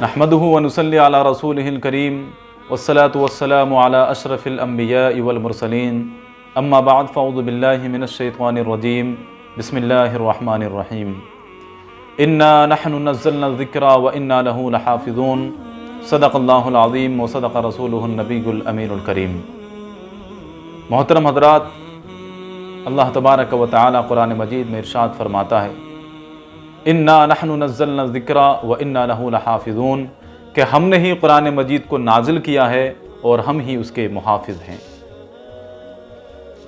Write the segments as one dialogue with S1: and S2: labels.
S1: نحمده ونصلي على رسوله الكريم والصلاة والسلام على أشرف الأنبياء والمرسلين أما بعد فأعوذ بالله من الشيطان الرجيم بسم الله الرحمن الرحيم إنا نحن نزلنا الذكر وإنا له لحافظون صدق الله العظيم وصدق رسوله النبي الأمين الكريم۔ محترم حضرات، اللہ تبارک و تعالی قرآن مجید میں ارشاد فرماتا ہے انا نحن نزلنا الذکر وانا لہ لحافظون، کہ ہم نے ہی قرآن مجید کو نازل کیا ہے اور ہم ہی اس کے محافظ ہیں۔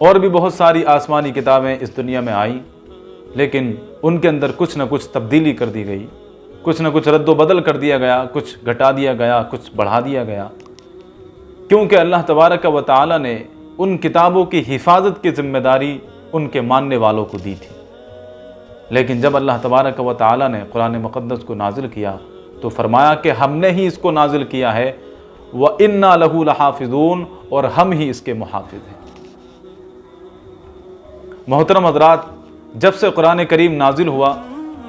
S1: اور بھی بہت ساری آسمانی کتابیں اس دنیا میں آئیں، لیکن ان کے اندر کچھ نہ کچھ تبدیلی کر دی گئی، کچھ نہ کچھ رد و بدل کر دیا گیا، کچھ گھٹا دیا گیا، کچھ بڑھا دیا گیا، کیونکہ اللہ تبارک و تعالی نے ان کتابوں کی حفاظت کی ذمہ داری ان کے ماننے والوں کو دی تھی۔ لیکن جب اللہ تبارک و تعالی نے قرآن مقدس کو نازل کیا تو فرمایا کہ ہم نے ہی اس کو نازل کیا ہے وَإِنَّا لَهُ لَحَافِظُونَ، اور ہم ہی اس کے محافظ ہیں۔ محترم حضرات، جب سے قرآن کریم نازل ہوا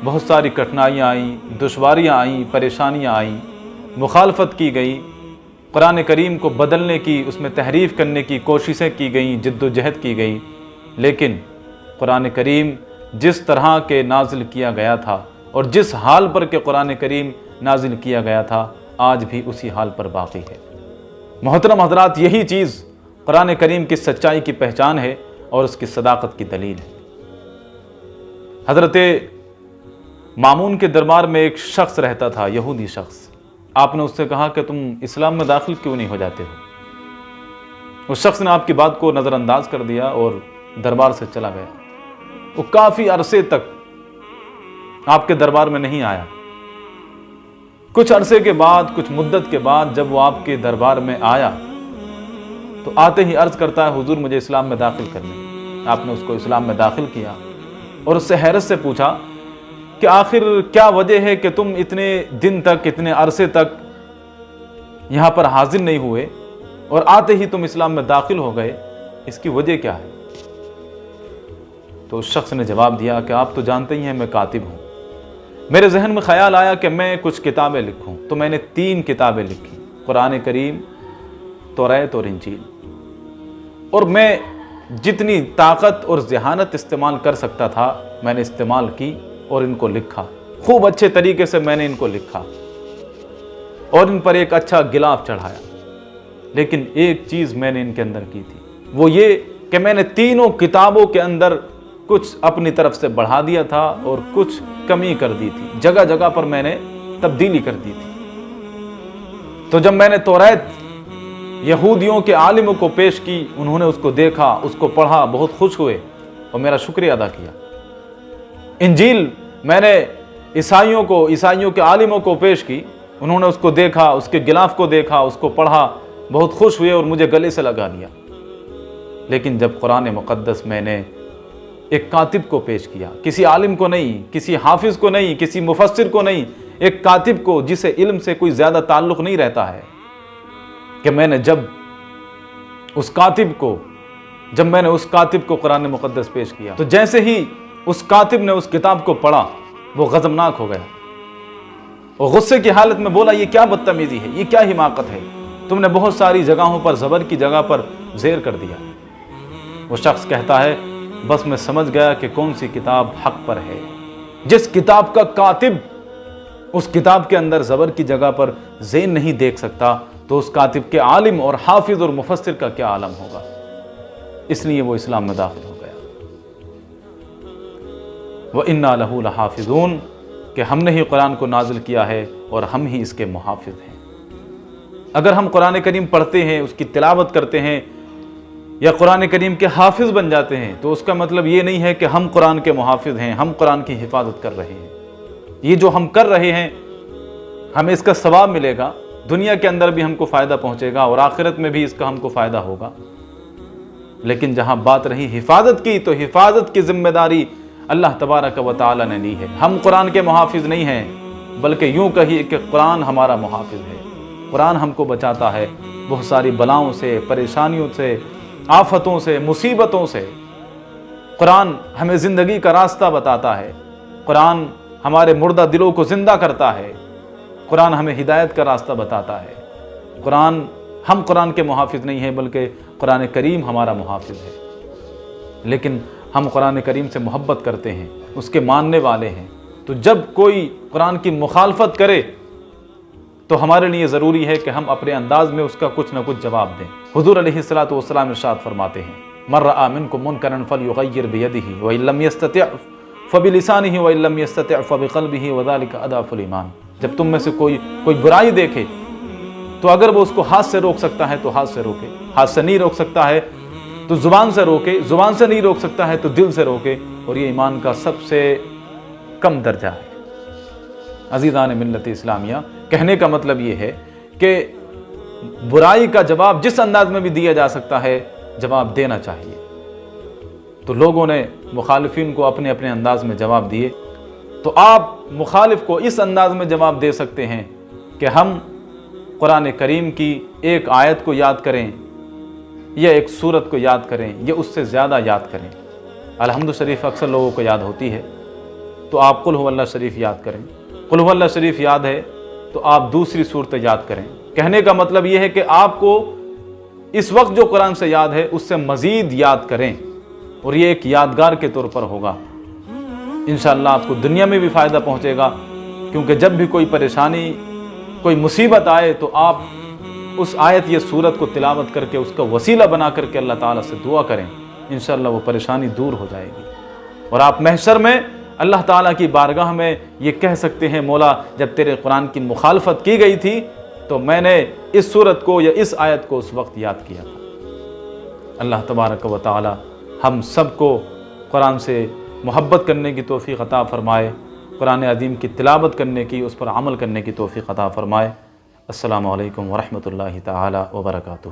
S1: بہت ساری کٹھنائیاں آئیں، دشواریاں آئیں، پریشانیاں آئیں، مخالفت کی گئی، قرآن کریم کو بدلنے کی، اس میں تحریف کرنے کی کوششیں کی گئیں، جد و جہد کی گئی، لیکن قرآن کریم جس طرح کے نازل کیا گیا تھا اور جس حال پر کہ قرآن کریم نازل کیا گیا تھا آج بھی اسی حال پر باقی ہے۔ محترم حضرات، یہی چیز قرآن کریم کی سچائی کی پہچان ہے اور اس کی صداقت کی دلیل ہے۔ حضرت مامون کے دربار میں ایک شخص رہتا تھا، یہودی شخص۔ آپ نے اس سے کہا کہ تم اسلام میں داخل کیوں نہیں ہو جاتے ہو؟ اس شخص نے آپ کی بات کو نظر انداز کر دیا اور دربار سے چلا گیا۔ وہ کافی عرصے تک آپ کے دربار میں نہیں آیا۔ کچھ عرصے کے بعد، کچھ مدت کے بعد جب وہ آپ کے دربار میں آیا تو آتے ہی عرض کرتا ہے حضور مجھے اسلام میں داخل کرنے۔ آپ نے اس کو اسلام میں داخل کیا اور اس سے حیرت سے پوچھا کہ آخر کیا وجہ ہے کہ تم اتنے دن تک، اتنے عرصے تک یہاں پر حاضر نہیں ہوئے اور آتے ہی تم اسلام میں داخل ہو گئے، اس کی وجہ کیا ہے؟ تو اس شخص نے جواب دیا کہ آپ تو جانتے ہی ہیں میں کاتب ہوں، میرے ذہن میں خیال آیا کہ میں کچھ کتابیں لکھوں، تو میں نے 3 کتابیں لکھی، قرآن کریم، توریت اور انجیل، اور میں جتنی طاقت اور ذہانت استعمال کر سکتا تھا میں نے استعمال کی اور ان کو لکھا، خوب اچھے طریقے سے میں نے ان کو لکھا اور ان پر ایک اچھا غلاف چڑھایا۔ لیکن ایک چیز میں نے ان کے اندر کی تھی، وہ یہ کہ میں نے تینوں کتابوں کے اندر کچھ اپنی طرف سے بڑھا دیا تھا اور کچھ کمی کر دی تھی، جگہ جگہ پر میں نے تبدیلی کر دی تھی۔ تو جب میں نے توریت یہودیوں کے عالموں کو پیش کی، انہوں نے اس کو دیکھا، اس کو پڑھا، بہت خوش ہوئے اور میرا شکریہ ادا کیا۔ انجیل میں نے عیسائیوں کے عالموں کو پیش کی، انہوں نے اس کو دیکھا، اس کے غلاف کو دیکھا، اس کو پڑھا، بہت خوش ہوئے اور مجھے گلے سے لگا لیا۔ لیکن جب قرآن مقدس میں نے ایک کاتب کو پیش کیا، کسی عالم کو نہیں، کسی حافظ کو نہیں، کسی مفسر کو نہیں، ایک کاتب کو جسے علم سے کوئی زیادہ تعلق نہیں رہتا ہے، کہ میں نے جب اس کاتب کو قرآن مقدس پیش کیا تو جیسے ہی اس کاتب نے اس کتاب کو پڑھا وہ غضبناک ہو گیا اور غصے کی حالت میں بولا یہ کیا بدتمیزی ہے، یہ کیا حماقت ہے، تم نے بہت ساری جگہوں پر زبر کی جگہ پر زیر کر دیا۔ وہ شخص کہتا ہے بس میں سمجھ گیا کہ کون سی کتاب حق پر ہے۔ جس کتاب کا کاتب اس کتاب کے اندر زبر کی جگہ پر زین نہیں دیکھ سکتا تو اس کاتب کے عالم اور حافظ اور مفسر کا کیا عالم ہوگا۔ اس لیے وہ اسلام میں داخل ہو گیا۔ وَإِنَّا لَهُ لَحَافِظُونَ، کہ ہم نے ہی قرآن کو نازل کیا ہے اور ہم ہی اس کے محافظ ہیں۔ اگر ہم قرآن کریم پڑھتے ہیں، اس کی تلاوت کرتے ہیں یا قرآن کریم کے حافظ بن جاتے ہیں تو اس کا مطلب یہ نہیں ہے کہ ہم قرآن کے محافظ ہیں، ہم قرآن کی حفاظت کر رہے ہیں۔ یہ جو ہم کر رہے ہیں ہمیں اس کا ثواب ملے گا، دنیا کے اندر بھی ہم کو فائدہ پہنچے گا اور آخرت میں بھی اس کا ہم کو فائدہ ہوگا۔ لیکن جہاں بات رہی حفاظت کی تو حفاظت کی ذمہ داری اللہ تبارک و تعالی نے لی ہے۔ ہم قرآن کے محافظ نہیں ہیں، بلکہ یوں کہیے کہ قرآن ہمارا محافظ ہے۔ قرآن ہم کو بچاتا ہے بہت ساری بلاؤں سے، پریشانیوں سے، آفتوں سے، مصیبتوں سے۔ قرآن ہمیں زندگی کا راستہ بتاتا ہے، قرآن ہمارے مردہ دلوں کو زندہ کرتا ہے، قرآن ہمیں ہدایت کا راستہ بتاتا ہے۔ ہم قرآن کے محافظ نہیں ہیں بلکہ قرآن کریم ہمارا محافظ ہے، لیکن ہم قرآن کریم سے محبت کرتے ہیں، اس کے ماننے والے ہیں، تو جب کوئی قرآن کی مخالفت کرے تو ہمارے لیے ضروری ہے کہ ہم اپنے انداز میں اس کا کچھ نہ کچھ جواب دیں۔ حضور علیہ الصلاۃ والسلام ارشاد فرماتے ہیں من رأى منکم منکرا فلیغیر بیدہ وإن لم یستطع فبلسانہ وإن لم یستطع فبقلبہ وذلک اضعف الایمان۔ جب تم میں سے کوئی برائی دیکھے تو اگر وہ اس کو ہاتھ سے روک سکتا ہے تو ہاتھ سے روکے، ہاتھ سے نہیں روک سکتا ہے تو زبان سے روکے، زبان سے نہیں روک سکتا ہے تو دل سے روکے، اور یہ ایمان کا سب سے کم درجہ ہے۔ عزیزان ملت اسلامیہ، کہنے کا مطلب یہ ہے کہ برائی کا جواب جس انداز میں بھی دیا جا سکتا ہے جواب دینا چاہیے۔ تو لوگوں نے مخالفین کو اپنے اپنے انداز میں جواب دیے، تو آپ مخالف کو اس انداز میں جواب دے سکتے ہیں کہ ہم قرآن کریم کی ایک آیت کو یاد کریں یا ایک سورت کو یاد کریں یا اس سے زیادہ یاد کریں۔ الحمد شریف اکثر لوگوں کو یاد ہوتی ہے، تو آپ قل هو اللہ شریف یاد کریں۔ قل هو اللہ شریف یاد ہے تو آپ دوسری صورتیں یاد کریں۔ کہنے کا مطلب یہ ہے کہ آپ کو اس وقت جو قرآن سے یاد ہے اس سے مزید یاد کریں، اور یہ ایک یادگار کے طور پر ہوگا۔ انشاءاللہ آپ کو دنیا میں بھی فائدہ پہنچے گا، کیونکہ جب بھی کوئی پریشانی، کوئی مصیبت آئے تو آپ اس آیت یا سورت کو تلاوت کر کے اس کا وسیلہ بنا کر کے اللہ تعالیٰ سے دعا کریں، انشاءاللہ وہ پریشانی دور ہو جائے گی، اور آپ محشر میں اللہ تعالیٰ کی بارگاہ میں یہ کہہ سکتے ہیں مولا جب تیرے قرآن کی مخالفت کی گئی تھی تو میں نے اس سورت کو یا اس آیت کو اس وقت یاد کیا تھا۔ اللہ تبارک و تعالی ہم سب کو قرآن سے محبت کرنے کی توفیق عطا فرمائے، قرآن عظیم کی تلاوت کرنے کی، اس پر عمل کرنے کی توفیق عطا فرمائے۔ السلام علیکم ورحمۃ اللہ تعالی وبرکاتہ۔